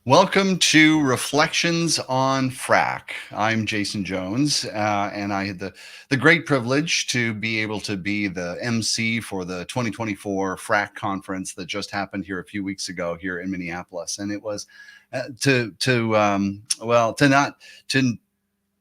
Welcome to Reflections on FRAK. I'm Jason Jones, and I had the great privilege to be able to be the MC for the 2024 FRAK conference that just happened here a few weeks ago here in Minneapolis. And it was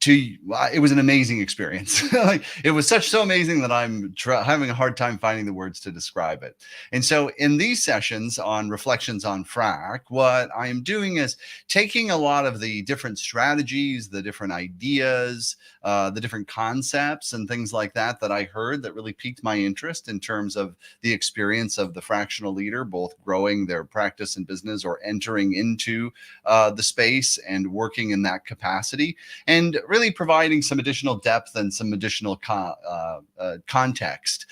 it was an amazing experience. Like, it was so amazing that I'm having a hard time finding the words to describe it. And so in these sessions on Reflections on FRAK, what I am doing is taking a lot of the different strategies, the different ideas, the different concepts and things like that I heard that really piqued my interest in terms of the experience of the fractional leader, both growing their practice and business or entering into the space and working in that capacity, and really providing some additional depth and some additional context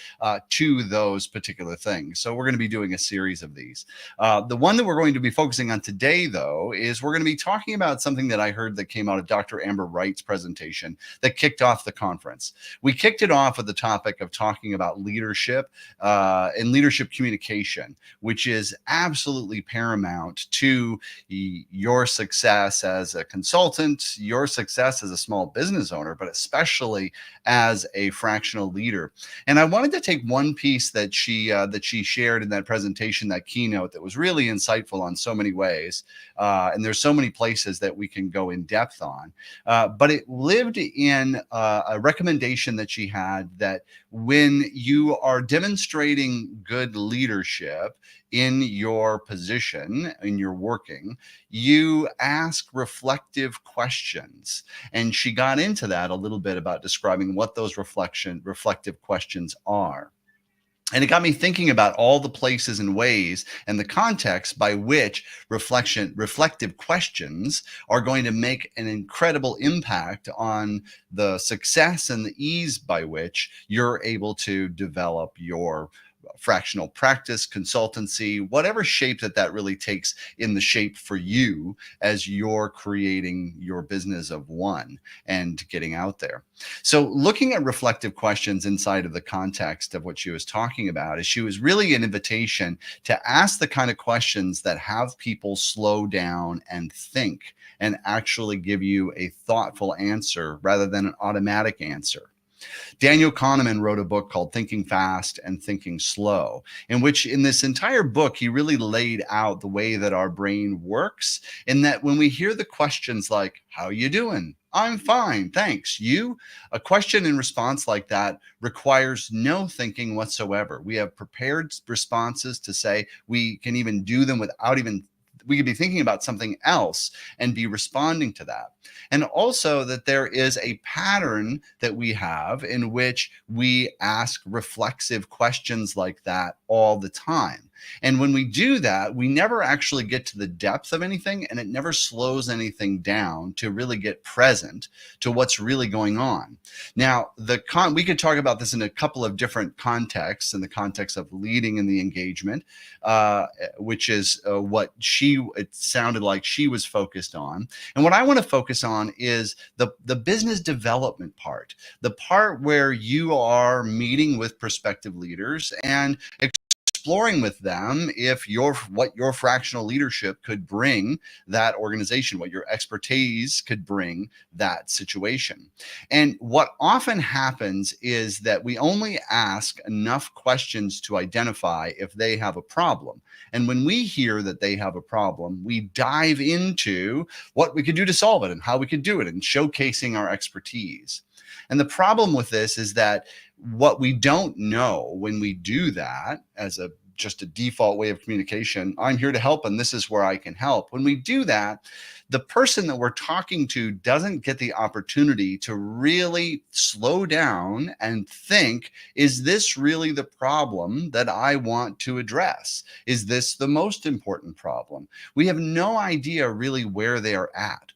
to those particular things. So we're going to be doing a series of these. The one that we're going to be focusing on today, though, is we're going to be talking about something that I heard that came out of Dr. Amber Wright's presentation that kicked off the conference. We kicked it off with the topic of talking about leadership and leadership communication, which is absolutely paramount to your success as a consultant, your success as a small business owner, but especially as a fractional leader. And I wanted to take one piece that she shared in that presentation, that keynote, that was really insightful on so many ways. And there's so many places that we can go in depth on. But it lived in a recommendation that she had, that when you are demonstrating good leadership in your position, in your working, you ask reflective questions. And she got into that a little bit about describing what those reflective questions are. And it got me thinking about all the places and ways and the context by which reflective questions are going to make an incredible impact on the success and the ease by which you're able to develop your fractional practice, consultancy, whatever shape that really takes in the shape for you as you're creating your business of one and getting out there. So looking at reflective questions inside of the context of what she was talking about, is she was really an invitation to ask the kind of questions that have people slow down and think and actually give you a thoughtful answer rather than an automatic answer. Daniel Kahneman wrote a book called Thinking Fast and Thinking Slow, in which, in this entire book, he really laid out the way that our brain works, in that when we hear the questions like, "How you doing?" "I'm fine, thanks. You?" A question and response like that requires no thinking whatsoever. We have prepared responses to say. We can even do them without even, we could be thinking about something else and be responding to that. And also that there is a pattern that we have in which we ask reflexive questions like that all the time. And when we do that, we never actually get to the depth of anything, and it never slows anything down to really get present to what's really going on. Now, we could talk about this in a couple of different contexts, in the context of leading in the engagement, which is what it sounded like she was focused on. And what I want to focus on is the business development part, the part where you are meeting with prospective leaders and exploring with them what your fractional leadership could bring that organization, what your expertise could bring that situation. And what often happens is that we only ask enough questions to identify if they have a problem. And when we hear that they have a problem, we dive into what we could do to solve it and how we could do it, and showcasing our expertise. And the problem with this is that what we don't know when we do that, as just a default way of communication, "I'm here to help and this is where I can help." When we do that, the person that we're talking to doesn't get the opportunity to really slow down and think, is this really the problem that I want to address? Is this the most important problem? We have no idea really where they are at.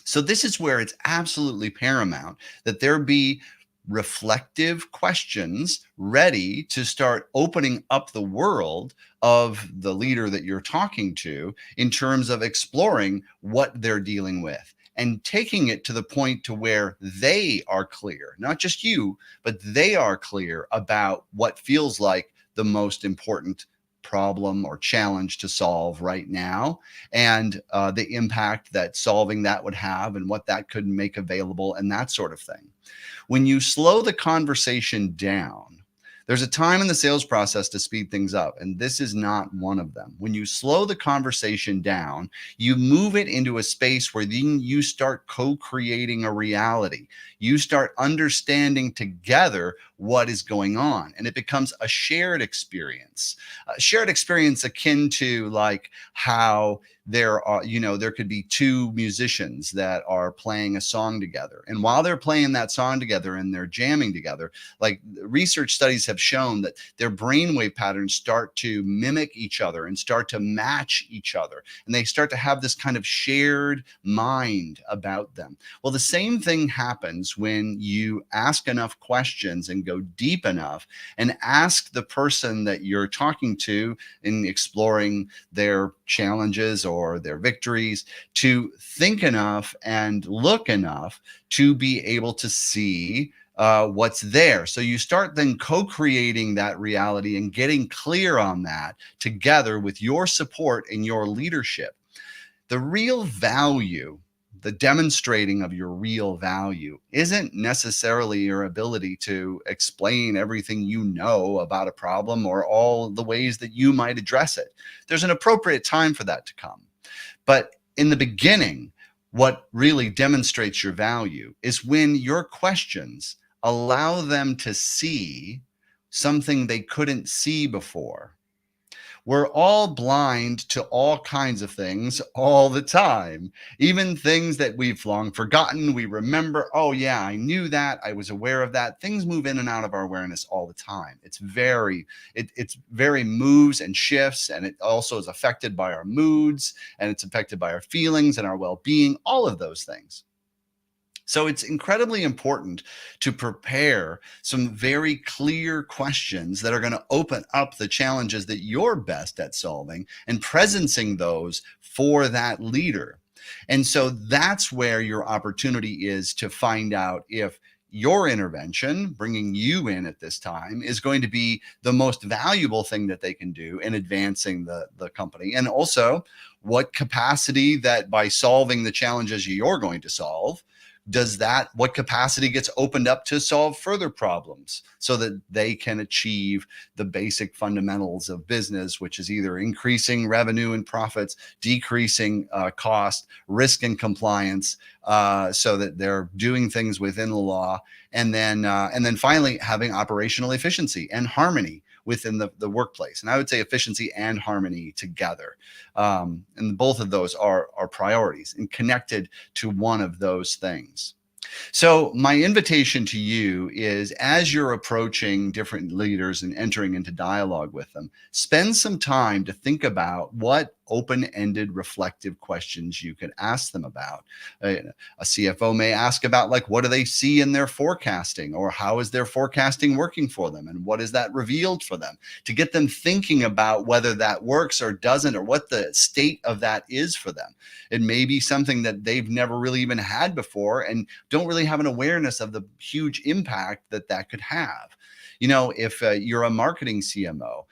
So this is where it's absolutely paramount that there be reflective questions ready to start opening up the world of the leader that you're talking to, in terms of exploring what they're dealing with and taking it to the point to where they are clear, not just you, but they are clear about what feels like the most important problem or challenge to solve right now, and the impact that solving that would have and what that could make available and that sort of thing. When you slow the conversation down, there's a time in the sales process to speed things up, and this is not one of them. When you slow the conversation down, you move it into a space where then you start co-creating a reality. You start understanding together what is going on, and it becomes a shared experience. A shared experience akin to like how there are, there could be two musicians that are playing a song together. And while they're playing that song together and they're jamming together, like research studies have shown that their brainwave patterns start to mimic each other and start to match each other. And they start to have this kind of shared mind about them. Well, the same thing happens when you ask enough questions and go deep enough and ask the person that you're talking to in exploring their challenges or their victories to think enough and look enough to be able to see what's there. So you start then co-creating that reality and getting clear on that together with your support and your leadership. The real value, the demonstrating of your real value, isn't necessarily your ability to explain everything you know about a problem or all the ways that you might address it. There's an appropriate time for that to come. But in the beginning, what really demonstrates your value is when your questions allow them to see something they couldn't see before. We're all blind to all kinds of things all the time, even things that we've long forgotten. We remember, oh yeah, I knew that, I was aware of that. Things move in and out of our awareness all the time. It's very moves and shifts, and it also is affected by our moods, and it's affected by our feelings and our well-being, all of those things. So it's incredibly important to prepare some very clear questions that are going to open up the challenges that you're best at solving and presencing those for that leader. And so that's where your opportunity is to find out if your intervention, bringing you in at this time, is going to be the most valuable thing that they can do in advancing the company. And also what capacity that by solving the challenges you're going to solve, what capacity gets opened up to solve further problems so that they can achieve the basic fundamentals of business, which is either increasing revenue and profits, decreasing cost, risk and compliance, so that they're doing things within the law, and then finally having operational efficiency and harmony within the workplace. And I would say efficiency and harmony together. And both of those are priorities and connected to one of those things. So my invitation to you is, as you're approaching different leaders and entering into dialogue with them, spend some time to think about what open-ended reflective questions you could ask them about. A CFO may ask about, like, what do they see in their forecasting, or how is their forecasting working for them, and what is that revealed for them, to get them thinking about whether that works or doesn't, or what the state of that is for them. It may be something that they've never really even had before and don't really have an awareness of the huge impact that that could have. If you're a marketing CMO,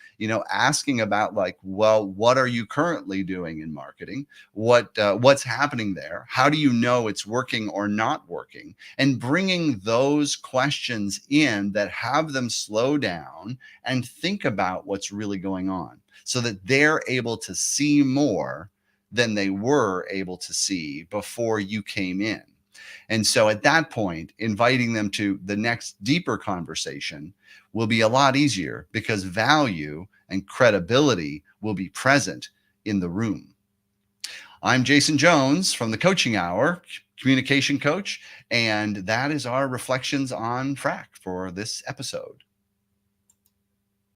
asking about, like, well, what are you currently doing in marketing? What's happening there? How do you know it's working or not working? And bringing those questions in that have them slow down and think about what's really going on, so that they're able to see more than they were able to see before you came in. And so at that point, inviting them to the next deeper conversation will be a lot easier, because value and credibility will be present in the room. I'm Jason Jones from the Coaching Hour, Communication Coach, and that is our reflections on FRAK for this episode.